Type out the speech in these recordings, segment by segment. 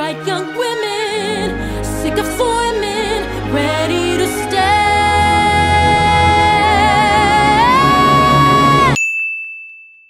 bright young women, sick of swimming, ready to stay.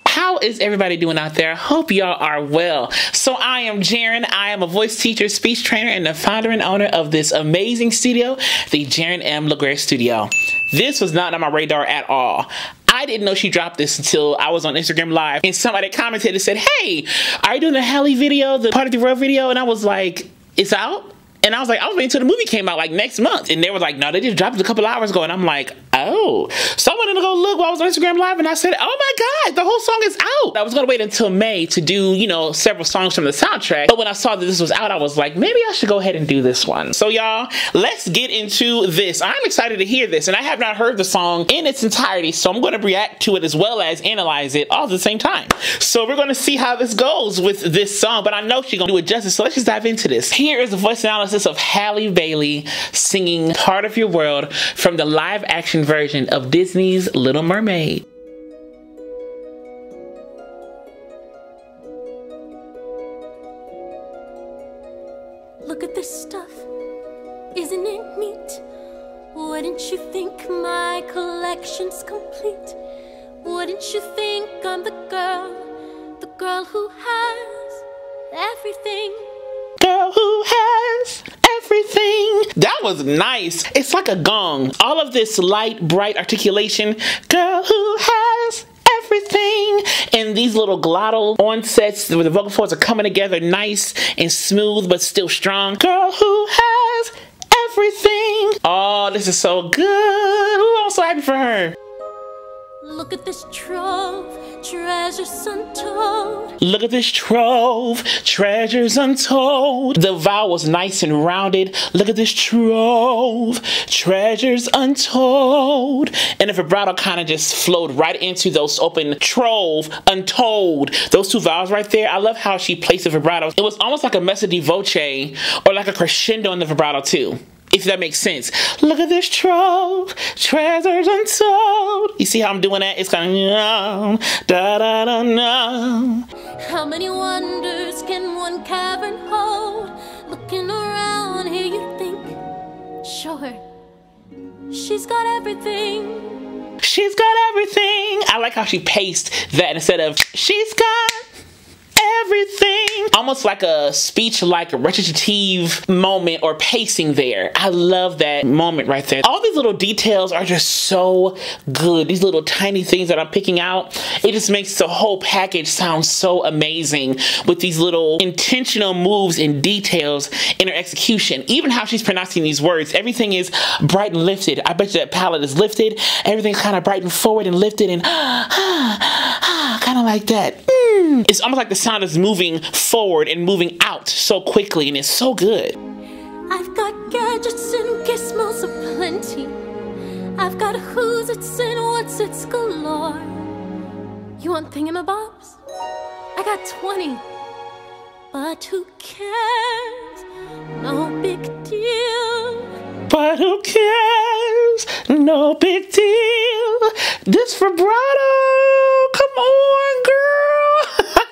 How is everybody doing out there? I hope y'all are well. So I am Jaren. I am a voice teacher, speech trainer, and the founder and owner of this amazing studio, the Jaren M. LaGuerre Studio. This was not on my radar at all. I didn't know she dropped this until I was on Instagram Live and somebody commented and said, "Hey, are you doing the HALLE video, the Part of the World video?" And I was like, "It's out?" And I was like, I was waiting until the movie came out like next month. And they were like, "No, they just dropped it a couple hours ago." And I'm like, oh. So I went to go look while I was on Instagram Live and I said, oh my God, the whole song is out. I was gonna wait until May to do, you know, several songs from the soundtrack. But when I saw that this was out, I was like, maybe I should go ahead and do this one. So y'all, let's get into this. I'm excited to hear this and I have not heard the song in its entirety. So I'm gonna react to it as well as analyze it all at the same time. So we're gonna see how this goes with this song, but I know she's gonna do it justice. So let's just dive into this. Here is the voice analysis of Halle Bailey singing Part of Your World from the live action version of Disney's Little Mermaid. Look at this stuff, isn't it neat? Wouldn't you think my collection's complete? Wouldn't you think I'm the girl who has everything? Girl who has everything. That was nice. It's like a gong. All of this light, bright articulation. Girl who has everything. And these little glottal onsets where the vocal folds are coming together nice and smooth but still strong. Girl who has everything. Oh, this is so good. Ooh, I'm so happy for her. Look at this trove, treasures untold. Look at this trove, treasures untold. The vowel was nice and rounded. Look at this trove, treasures untold. And the vibrato kind of just flowed right into those open trove, untold. Those two vowels right there. I love how she placed the vibrato. It was almost like a messa di voce or like a crescendo in the vibrato too, if that makes sense. Look at this trove, treasures untold. You see how I'm doing that? It's kind of da da da da. How many wonders can one cavern hold? Looking around here you think, show her, she's got everything. She's got everything. I like how she paced that instead of she's got everything. Almost like a speech, like a recitative moment or pacing there. I love that moment right there. All these little details are just so good. These little tiny things that I'm picking out, it just makes the whole package sound so amazing with these little intentional moves and details in her execution. Even how she's pronouncing these words, everything is bright and lifted. I bet you that palette is lifted. Everything's kind of bright and forward and lifted and kind of like that. It's almost like the sound is moving forward and moving out so quickly, and it's so good. I've got gadgets and gizmos aplenty. I've got who's it's and what's it's galore. You want thingamabobs? I got 20. But who cares? No big deal. But who cares? No big deal. This vibrato, come on, girl.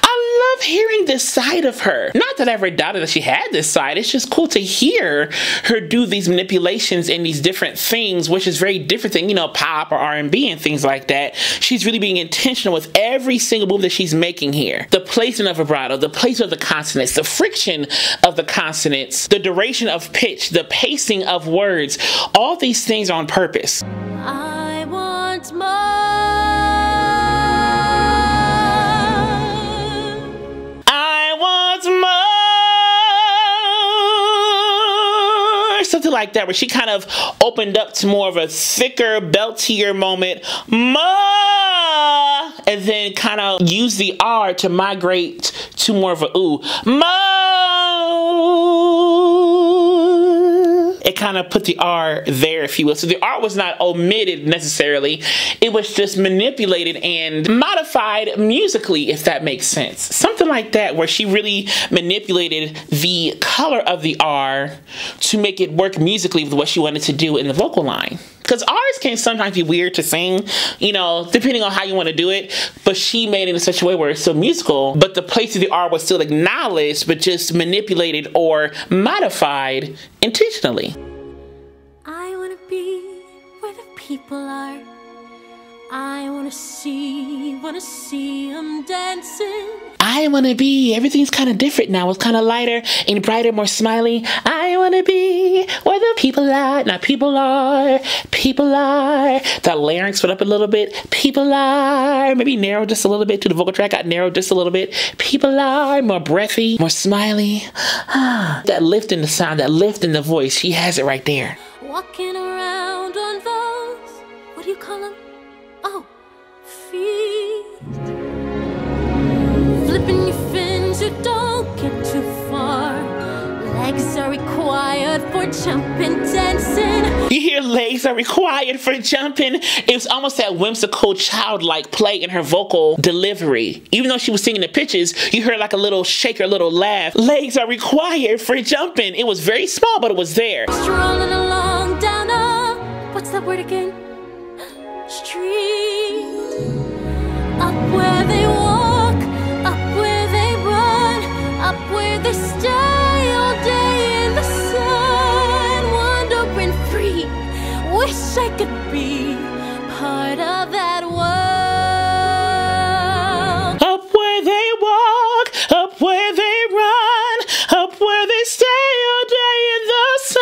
I love hearing this side of her. Not that I ever doubted that she had this side. It's just cool to hear her do these manipulations and these different things, which is very different than, you know, pop or R&B and things like that. She's really being intentional with every single move that she's making here. The placement of vibrato, the placement of the consonants, the friction of the consonants, the duration of pitch, the pacing of words. All these things are on purpose. I want more. Something like that, where she kind of opened up to more of a thicker, beltier moment, ma, and then kind of used the R to migrate to more of a ooh, ma. It kind of put the R there, if you will. So the R was not omitted necessarily. It was just manipulated and modified musically, if that makes sense. Something like that, where she really manipulated the color of the R to make it work musically with what she wanted to do in the vocal line. Because ours can sometimes be weird to sing, you know, depending on how you want to do it. But she made it in such a way where it's still musical, but the place of the R was still acknowledged, but just manipulated or modified intentionally. I want to be where the people are. I want to see them dancing. I want to be, everything's kind of different now. It's kind of lighter and brighter, more smiley. I want to be where the people are. Now people are. That larynx went up a little bit. People are. Maybe narrowed just a little bit. To the vocal track got narrowed just a little bit. People are. More breathy, more smiley. That lift in the sound, that lift in the voice. She has it right there. Walking around on those, what do you call them? Oh, feet. Flipping your fins, you don't get too far. Legs are required for jumping, dancing. You hear legs are required for jumping. It was almost that whimsical, childlike play in her vocal delivery. Even though she was singing the pitches, you heard like a little shake or a little laugh. Legs are required for jumping. It was very small, but it was there. Strolling along down a, what's that word again? Street. Up where they walk, up where they run, up where they stay all day in the sun, wandering free. Wish I could be part of that world. Up where they walk, up where they run, up where they stay all day in the sun.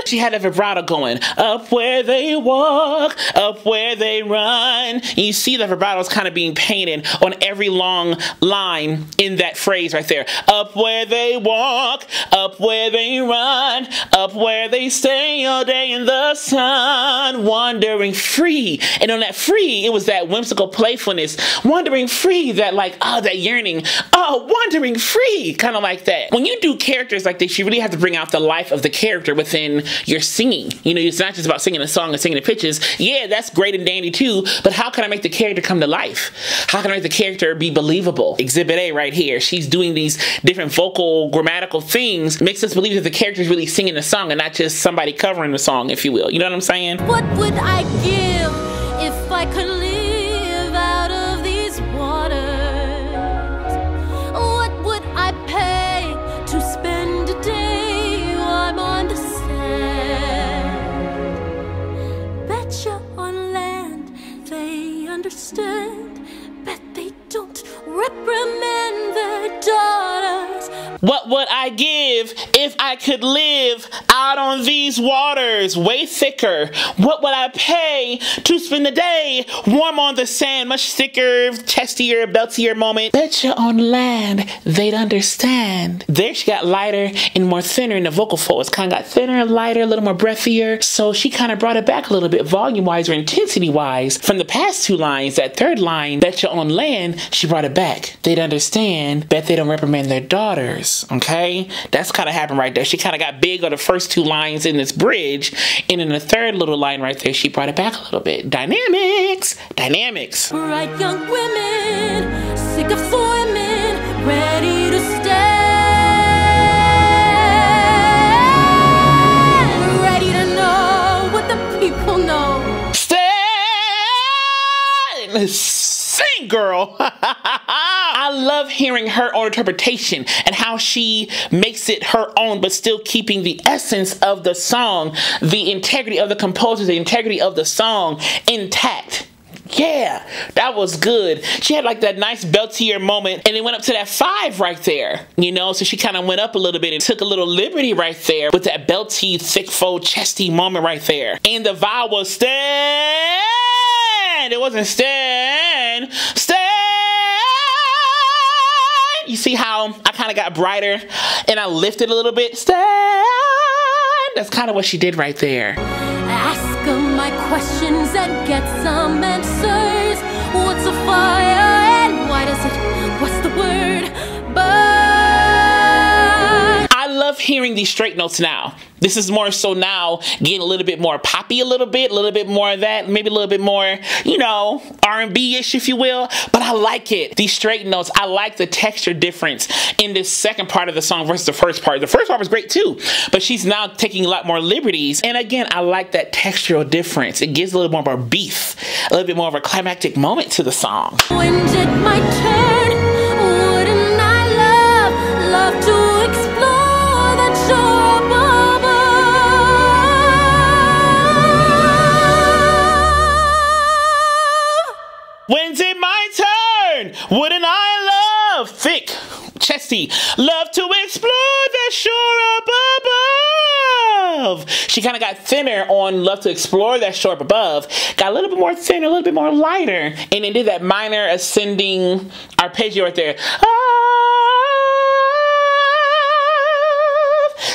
She had a vibrato going. Up where they walk, up where they run. And you see the vibrato is kind of being painted on every long line in that phrase right there. Up where they walk, up where they run, up where they stay all day in the sun, wandering free. And on that free, it was that whimsical playfulness, wandering free, that like, oh, that yearning, oh, wandering free, kind of like that. When you do characters like this, you really have to bring out the life of the character within your singing. You know, it's not just about singing a song and singing the pitches. Yeah, that's great and dandy too, but how can I make the character come to life? How can I make the character be believable? Exhibit A right here. She's doing these different vocal, grammatical things, makes us believe that the character is really singing the song and not just somebody covering the song, if you will. You know what I'm saying? What would I give if I could live out of these waters? What would I pay to spend a day while I'm on the sand? Betcha on land they understand, bet they don't reprimand their daughters. What would I give if I could live out on these waters? Way thicker. What would I pay to spend the day warm on the sand? Much thicker, chestier, beltier moment. Betcha on land they'd understand. There she got lighter and more thinner in the vocal folds. Kind of got thinner, lighter, a little more breathier. So she kind of brought it back a little bit volume-wise or intensity-wise. From the past two lines, that third line, betcha on land, she brought it back. They'd understand. Bet they don't reprimand their daughters. Okay, that's kind of happened right there. She kind of got big on the first two lines in this bridge, and in the third little line right there, she brought it back a little bit. Dynamics, dynamics. Bright young women, sick of swimming, ready to stand, ready to know what the people know. Stand, sing, girl. I love hearing her own interpretation and how she makes it her own, but still keeping the essence of the song, the integrity of the composer, the integrity of the song intact. Yeah, that was good. She had like that nice beltier moment, and it went up to that 5 right there, you know, so she kind of went up a little bit and took a little liberty right there with that belty, thick, full, chesty moment right there. And the vowel was stand. It wasn't stand. Stand. You see how I kind of got brighter and I lifted a little bit? Stand. That's kind of what she did right there. Ask them my questions and get some answers. What's a fire and why does it, what's the word, burn? I love hearing these straight notes now. This is more so now getting a little bit more poppy, a little bit more of that, maybe a little bit more, you know, R&B-ish, if you will. But I like it. These straight notes, I like the texture difference in this second part of the song versus the first part. The first part was great too, but she's now taking a lot more liberties. And again, I like that textural difference. It gives a little more of a beef, a little bit more of a climactic moment to the song. When's it my turn? Wouldn't I love to explore that shore above? When's it my turn? Wouldn't I love, thick, chesty, love to explore that shore above? She kind of got thinner on love to explore that shore up above, got a little bit more thinner, a little bit more lighter, and it did that minor ascending arpeggio right there.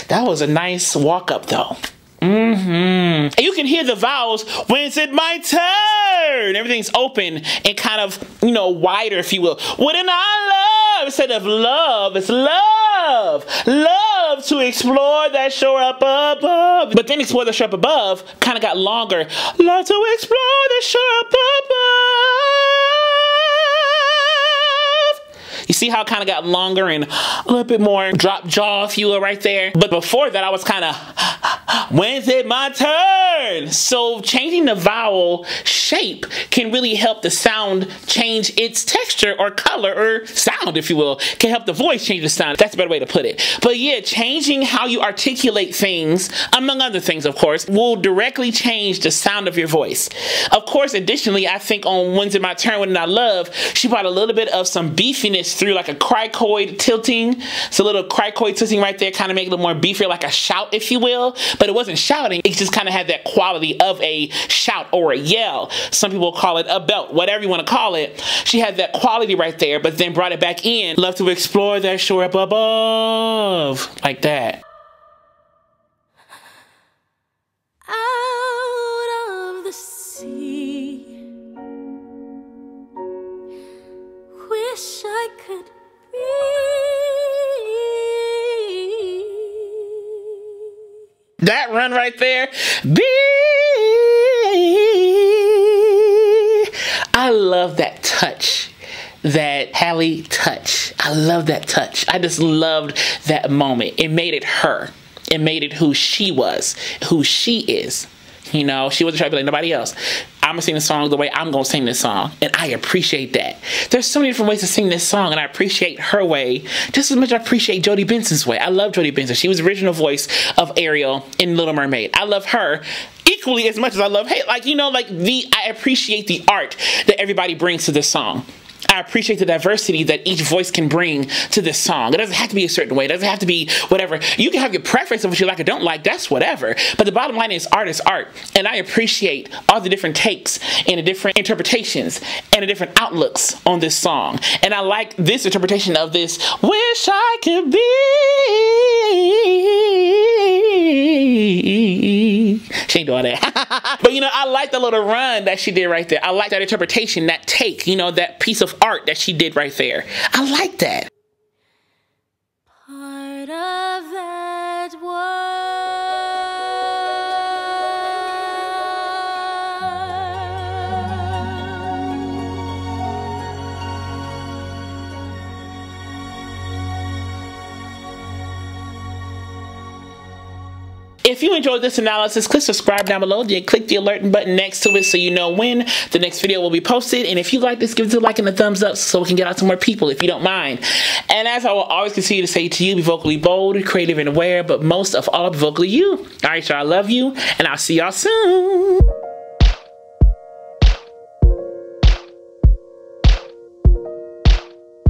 That was a nice walk up though. And you can hear the vowels. When's it my turn? Everything's open and kind of, you know, wider, if you will. Wouldn't I love, instead of love, it's love. Love to explore that shore up above. But then explore the shore up above kind of got longer. Love to explore the shore up above. You see how it kind of got longer and a little bit more drop jaw, if you will, right there. But before that, I was kind of, when's it my turn? So changing the vowel shape can really help the sound change its texture or color or sound, if you will. Can help the voice change the sound. That's a better way to put it. But yeah, changing how you articulate things, among other things, of course, will directly change the sound of your voice. Of course, additionally, I think on When's It My Turn, When I Love, she brought a little bit of some beefiness through, like a cricoid tilting. It's a little cricoid tilting right there, kind of make it a little more beefier, like a shout, if you will. But it wasn't shouting, it just kind of had that quality of a shout or a yell. Some people call it a belt, whatever you want to call it. She had that quality right there, but then brought it back in. Love to explore that shore up above, like that. Out of the sea, wish I could be. That run right there, I love that touch, that HALLE touch. I love that touch. I just loved that moment. It made it her. It made it who she was, who she is. You know, she wasn't trying to be like nobody else. I'm gonna sing the song the way I'm gonna sing this song, and I appreciate that. There's so many different ways to sing this song, and I appreciate her way just as much as I appreciate Jodie Benson's way. I love Jodie Benson. She was the original voice of Ariel in Little Mermaid. I love her equally as much as I love Hey. Like, you know, like I appreciate the art that everybody brings to this song. I appreciate the diversity that each voice can bring to this song. It doesn't have to be a certain way. It doesn't have to be whatever. You can have your preference of what you like or don't like. That's whatever. But the bottom line is art is art. And I appreciate all the different takes and the different interpretations and the different outlooks on this song. And I like this interpretation of this, wish I could be. She ain't doing that. But you know, I like the little run that she did right there. I like that interpretation, that take, you know, that piece of art that she did right there. I like that. Part of that world. If you enjoyed this analysis, click subscribe down below. Then click the alert button next to it so you know when the next video will be posted. And if you like this, give it a like and a thumbs up so we can get out to more people if you don't mind. And as I will always continue to say to you, be vocally bold, creative, and aware, but most of all, be vocally you. All right, y'all, I love you, and I'll see y'all soon.